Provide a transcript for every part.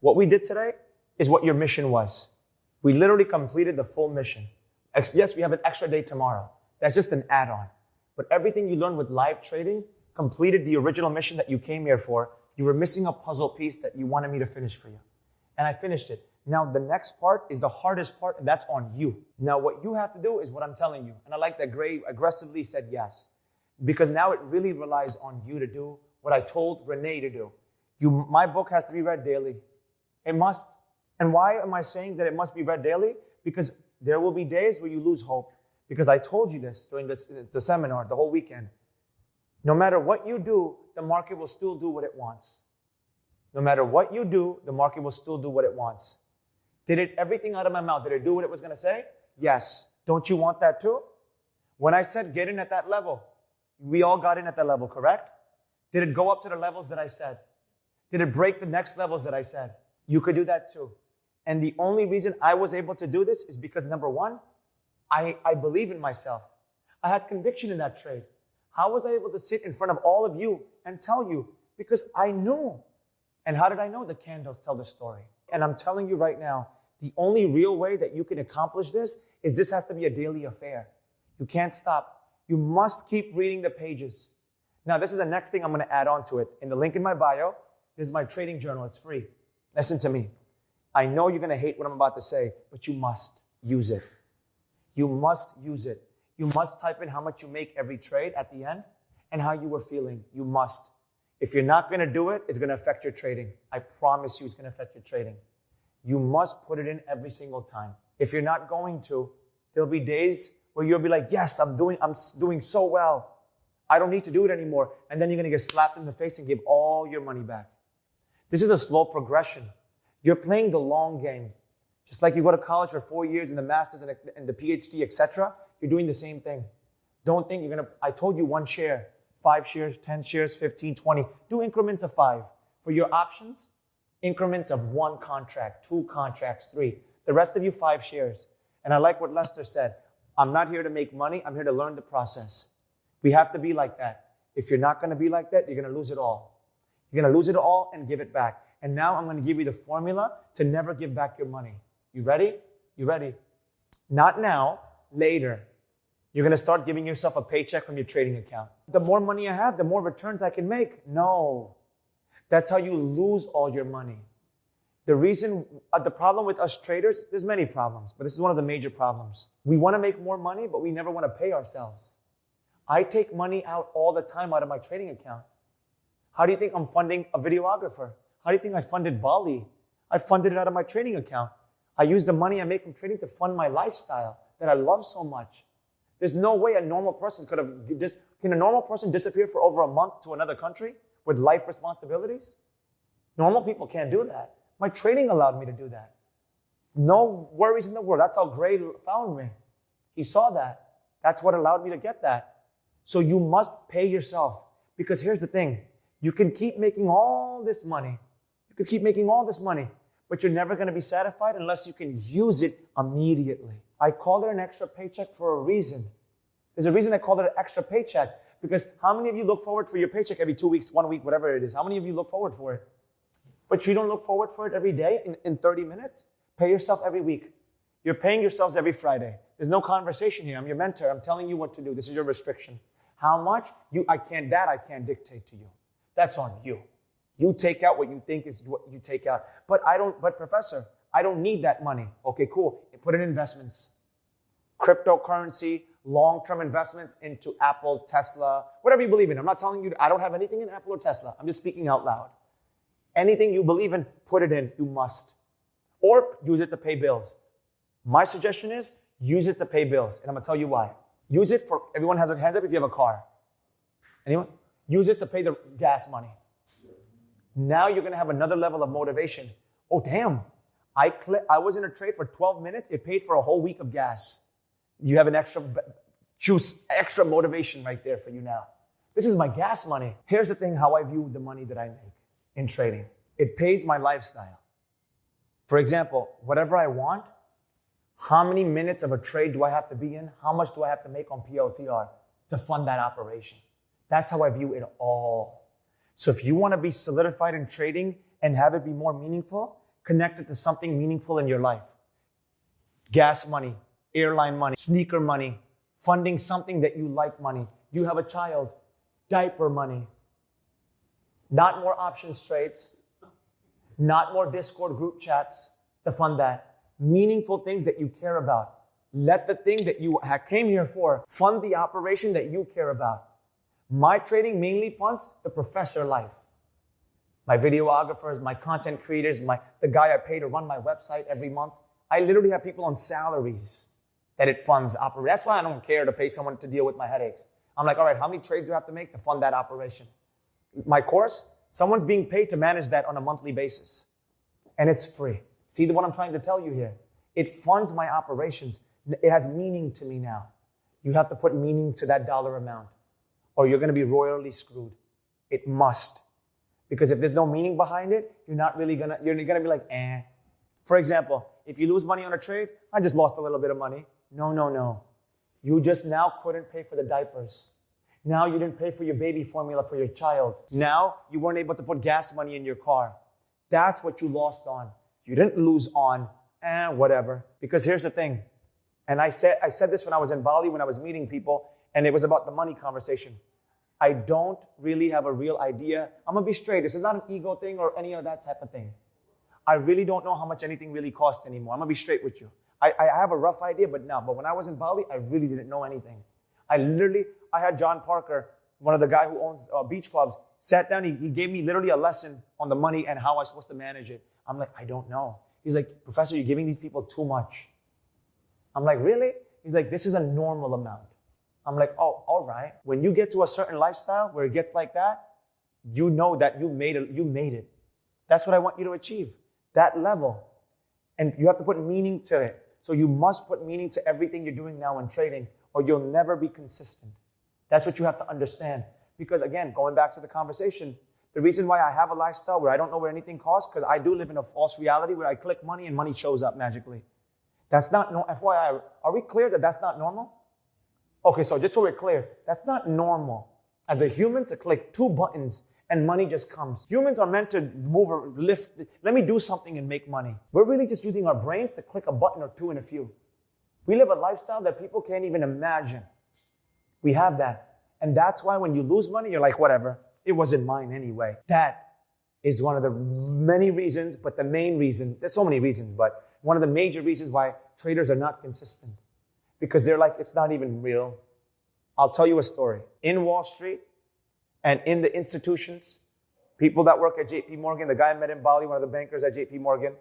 What we did today is what your mission was. We literally completed the full mission. Yes, we have an extra day tomorrow. That's just an add-on. But everything you learned with live trading completed the original mission that you came here for. You were missing a puzzle piece that you wanted me to finish for you. And I finished it. Now, the next part is the hardest part, and that's on you. Now, what you have to do is what I'm telling you. And I like that Gray aggressively said yes. Because now it really relies on you to do what I told Renee to do. My book has to be read daily. It must. And why am I saying that it must be read daily? Because there will be days where you lose hope. Because I told you this during the seminar, the whole weekend. No matter what you do, the market will still do what it wants. No matter what you do, the market will still do what it wants. Did it everything out of my mouth? Did it do what it was going to say? Yes. Don't you want that too? When I said get in at that level, we all got in at that level, correct? Did it go up to the levels that I said? Did it break the next levels that I said? You could do that too. And the only reason I was able to do this is because, number one, I believe in myself. I had conviction in that trade. How was I able to sit in front of all of you and tell you? Because I knew. And how did I know? The candles tell the story. And I'm telling you right now, the only real way that you can accomplish this is this has to be a daily affair. You can't stop. You must keep reading the pages. Now, this is the next thing I'm going to add on to it. In the link in my bio, this is my trading journal. It's free. Listen to me. I know you're going to hate what I'm about to say, but you must use it. You must use it. You must type in how much you make every trade at the end and how you were feeling. You must. If you're not going to do it, it's going to affect your trading. I promise you it's going to affect your trading. You must put it in every single time. If you're not going to, there'll be days where you'll be like, yes, I'm doing so well. I don't need to do it anymore. And then you're going to get slapped in the face and give all your money back. This is a slow progression. You're playing the long game. Just like you go to college for 4 years and the master's and the PhD, etc., you're doing the same thing. Don't think I told you 1 share, 5 shares, 10 shares, 15, 20. Do increments of 5. For your options, increments of 1 contract, 2 contracts, 3. The rest of you, 5 shares. And I like what Lester said. I'm not here to make money. I'm here to learn the process. We have to be like that. If you're not going to be like that, you're going to lose it all. You're going to lose it all and give it back. And now I'm going to give you the formula to never give back your money. You ready? You ready? Not now, later. You're going to start giving yourself a paycheck from your trading account. The more money I have, the more returns I can make. No. That's how you lose all your money. The problem with us traders, there's many problems, but this is one of the major problems. We want to make more money, but we never want to pay ourselves. I take money out all the time out of my trading account. How do you think I'm funding a videographer? How do you think I funded Bali? I funded it out of my trading account. I use the money I make from trading to fund my lifestyle that I love so much. There's no way a normal person can a normal person disappear for over a month to another country with life responsibilities? Normal people can't do that. My trading allowed me to do that. No worries in the world. That's how Gray found me. He saw that. That's what allowed me to get that. So you must pay yourself. Because here's the thing. You can keep making all this money. But you're never going to be satisfied unless you can use it immediately. I call it an extra paycheck for a reason. There's a reason I call it an extra paycheck. Because how many of you look forward for your paycheck every 2 weeks, 1 week, whatever it is? How many of you look forward for it? But you don't look forward for it every day in 30 minutes? Pay yourself every week. You're paying yourselves every Friday. There's no conversation here. I'm your mentor. I'm telling you what to do. This is your restriction. How much? I can't dictate to you. That's on you. You take out what you think is what you take out. But Professor, I don't need that money. Okay, cool. Put it in investments. Cryptocurrency, long-term investments into Apple, Tesla, whatever you believe in. I'm not telling you, I don't have anything in Apple or Tesla. I'm just speaking out loud. Anything you believe in, put it in. You must. Or use it to pay bills. My suggestion is use it to pay bills. And I'm going to tell you why. Use it for, everyone has their hands up if you have a car. Anyone? Use it to pay the gas money. Now you're going to have another level of motivation. Oh, damn. I was in a trade for 12 minutes. It paid for a whole week of gas. You have an extra motivation right there for you now. This is my gas money. Here's the thing, how I view the money that I make in trading. It pays my lifestyle. For example, whatever I want, how many minutes of a trade do I have to be in? How much do I have to make on PLTR to fund that operation? That's how I view it all. So if you want to be solidified in trading and have it be more meaningful, connect it to something meaningful in your life. Gas money, airline money, sneaker money, funding something that you like money. You have a child, diaper money. Not more options trades, not more Discord group chats to fund that. Meaningful things that you care about. Let the thing that you came here for fund the operation that you care about. My trading mainly funds the professor life. My videographers, my content creators, the guy I pay to run my website every month. I literally have people on salaries that it funds operate. That's why I don't care to pay someone to deal with my headaches. I'm like, all right, how many trades do I have to make to fund that operation? My course, someone's being paid to manage that on a monthly basis. And it's free. See what I'm trying to tell you here? It funds my operations. It has meaning to me now. You have to put meaning to that dollar amount, or you're going to be royally screwed. It must. Because if there's no meaning behind it, you're going to be like, eh. For example, if you lose money on a trade, I just lost a little bit of money. No. You just now couldn't pay for the diapers. Now you didn't pay for your baby formula for your child. Now you weren't able to put gas money in your car. That's what you lost on. You didn't lose on, whatever. Because here's the thing. And I said this when I was in Bali, when I was meeting people, and it was about the money conversation. I don't really have a real idea. I'm going to be straight. This is not an ego thing or any of that type of thing. I really don't know how much anything really costs anymore. I'm going to be straight with you. I have a rough idea, but when I was in Bali, I really didn't know anything. I had John Parker, one of the guy who owns beach clubs, sat down. He gave me literally a lesson on the money and how I'm supposed to manage it. I'm like, I don't know. He's like, Professor, you're giving these people too much. I'm like, really? He's like, this is a normal amount. I'm like, oh, all right. When you get to a certain lifestyle where it gets like that, you know that you made it. That's what I want you to achieve, that level. And you have to put meaning to it. So you must put meaning to everything you're doing now in trading, or you'll never be consistent. That's what you have to understand. Because again, going back to the conversation, the reason why I have a lifestyle where I don't know where anything costs, because I do live in a false reality where I click money and money shows up magically. That's not, FYI, are we clear that that's not normal? Okay, so just so we're clear, that's not normal as a human to click 2 buttons and money just comes. Humans are meant to move or lift. Let me do something and make money. We're really just using our brains to click a button or 2 in a few. We live a lifestyle that people can't even imagine. We have that. And that's why when you lose money, you're like, whatever, it wasn't mine anyway. That is one of the many reasons, but the main reason, there's so many reasons, but one of the major reasons why traders are not consistent. Because they're like, it's not even real. I'll tell you a story. In Wall Street and in the institutions, people that work at JP Morgan, the guy I met in Bali, one of the bankers at JP Morgan,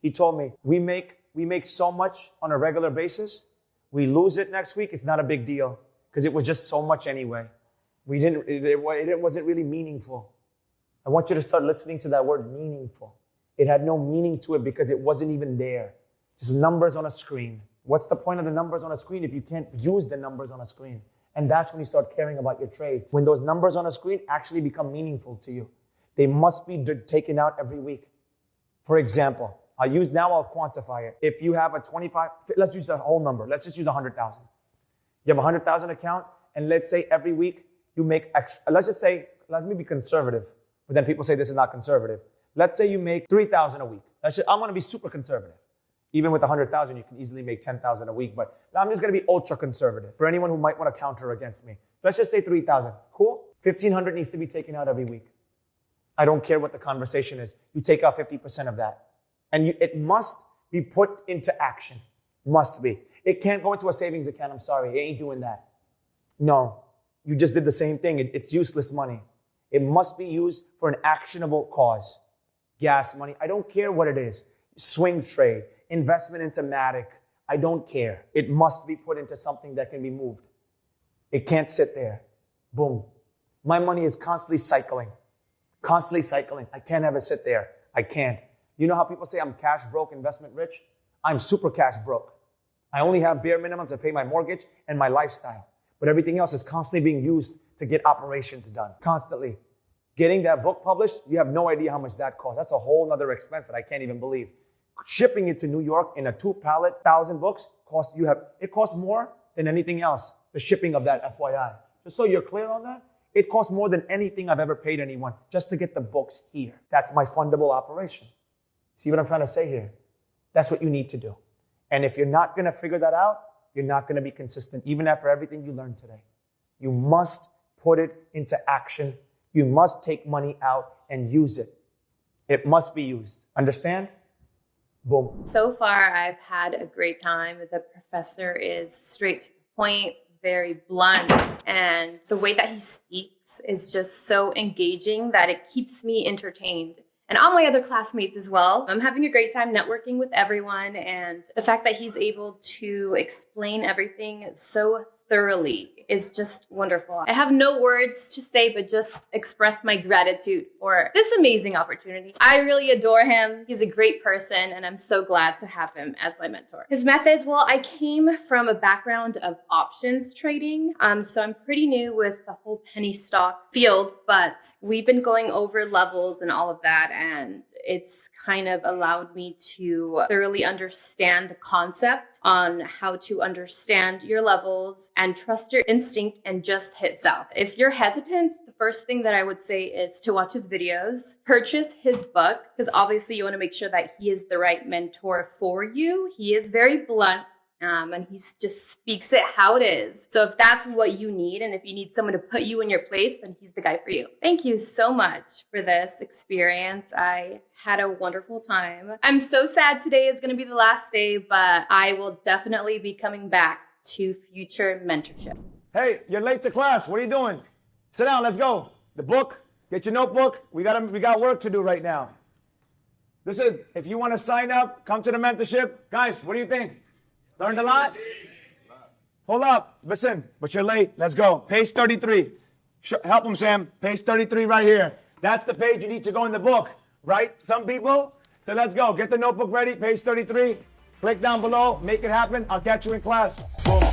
he told me, we make so much on a regular basis. We lose it next week, it's not a big deal because it was just so much anyway. It wasn't really meaningful. I want you to start listening to that word meaningful. It had no meaning to it because it wasn't even there. Just numbers on a screen. What's the point of the numbers on a screen if you can't use the numbers on a screen? And that's when you start caring about your trades. When those numbers on a screen actually become meaningful to you. They must be taken out every week. For example, I'll quantify it. If you have a 25, let's use a whole number. Let's just use 100,000. You have a 100,000 account, and let's say every week you make extra, let me be conservative, but then people say this is not conservative. Let's say you make 3,000 a week. I'm going to be super conservative. Even with 100,000, you can easily make 10,000 a week, but I'm just going to be ultra conservative for anyone who might want to counter against me. Let's just say 3,000. Cool? 1,500 needs to be taken out every week. I don't care what the conversation is. You take out 50% of that. And it must be put into action. Must be. It can't go into a savings account. I'm sorry. It ain't doing that. No. You just did the same thing. It's useless money. It must be used for an actionable cause. Gas money. I don't care what it is. Swing trade. Investment into Matic. I don't care. It must be put into something that can be moved. It can't sit there. Boom. My money is constantly cycling. Constantly cycling. I can't have it sit there. I can't. You know how people say I'm cash broke, investment rich? I'm super cash broke. I only have bare minimum to pay my mortgage and my lifestyle. But everything else is constantly being used to get operations done. Constantly. Getting that book published, you have no idea how much that costs. That's a whole other expense that I can't even believe. Shipping it to New York in a 2-pallet, 1,000 books, it costs more than anything else. The shipping of that, FYI. Just so you're clear on that, it costs more than anything I've ever paid anyone just to get the books here. That's my fundable operation. See what I'm trying to say here? That's what you need to do. And if you're not going to figure that out, you're not going to be consistent, even after everything you learned today. You must put it into action. You must take money out and use it. It must be used. Understand? Boom. So far, I've had a great time. The professor is straight to the point, very blunt, and the way that he speaks is just so engaging that it keeps me entertained. And all my other classmates as well. I'm having a great time networking with everyone, and the fact that he's able to explain everything so thoroughly is just wonderful. I have no words to say, but just express my gratitude for this amazing opportunity. I really adore him. He's a great person, and I'm so glad to have him as my mentor. His methods, well, I came from a background of options trading, so I'm pretty new with the whole penny stock field, but we've been going over levels and all of that, and it's kind of allowed me to thoroughly understand the concept on how to understand your levels and trust your instinct and just hit sell. If you're hesitant, the first thing that I would say is to watch his videos, purchase his book, because obviously you want to make sure that he is the right mentor for you. He is very blunt. And he just speaks it how it is. So if that's what you need, and if you need someone to put you in your place, then he's the guy for you. Thank you so much for this experience. I had a wonderful time. I'm so sad today is going to be the last day, but I will definitely be coming back to future mentorship. Hey, you're late to class. What are you doing? Sit down. Let's go. The book. Get your notebook. We got work to do right now. Listen, if you want to sign up, come to the mentorship. Guys, what do you think? Learned a lot? Hold up. Listen, but you're late. Let's go. Page 33. Help him, Sam. Page 33 right here. That's the page you need to go in the book, right? Some people? So let's go. Get the notebook ready. Page 33. Click down below. Make it happen. I'll catch you in class. Boom.